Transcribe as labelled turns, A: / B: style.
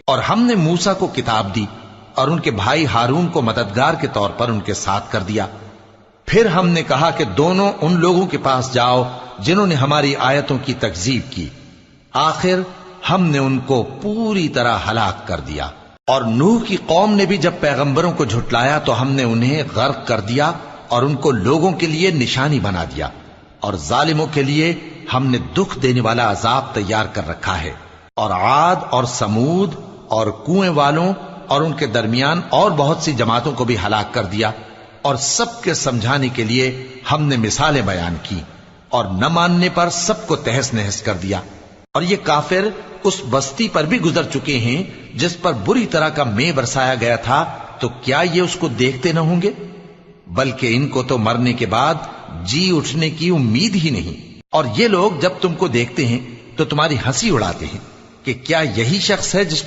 A: اور ہم نے موسیٰ کو کتاب دی اور ان کے بھائی ہارون کو مددگار کے طور پر ان کے ساتھ کر دیا۔ پھر ہم نے کہا کہ دونوں ان لوگوں کے پاس جاؤ جنہوں نے ہماری آیتوں کی تکذیب کی، آخر ہم نے ان کو پوری طرح ہلاک کر دیا۔ اور نوح کی قوم نے بھی جب پیغمبروں کو جھٹلایا تو ہم نے انہیں غرق کر دیا اور ان کو لوگوں کے لیے نشانی بنا دیا، اور ظالموں کے لیے ہم نے دکھ دینے والا عذاب تیار کر رکھا ہے۔ اور عاد اور سمود اور کنویں والوں اور ان کے درمیان اور بہت سی جماعتوں کو بھی ہلاک کر دیا، اور سب کے سمجھانے کے لیے ہم نے مثالیں بیان کی، اور نہ ماننے پر سب کو تہس نہس کر دیا۔ اور یہ کافر اس بستی پر بھی گزر چکے ہیں جس پر بری طرح کا مے برسایا گیا تھا، تو کیا یہ اس کو دیکھتے نہ ہوں گے؟ بلکہ ان کو تو مرنے کے بعد جی اٹھنے کی امید ہی نہیں۔ اور یہ لوگ جب تم کو دیکھتے ہیں تو تمہاری ہنسی اڑاتے ہیں کہ کیا یہی شخص ہے جس کو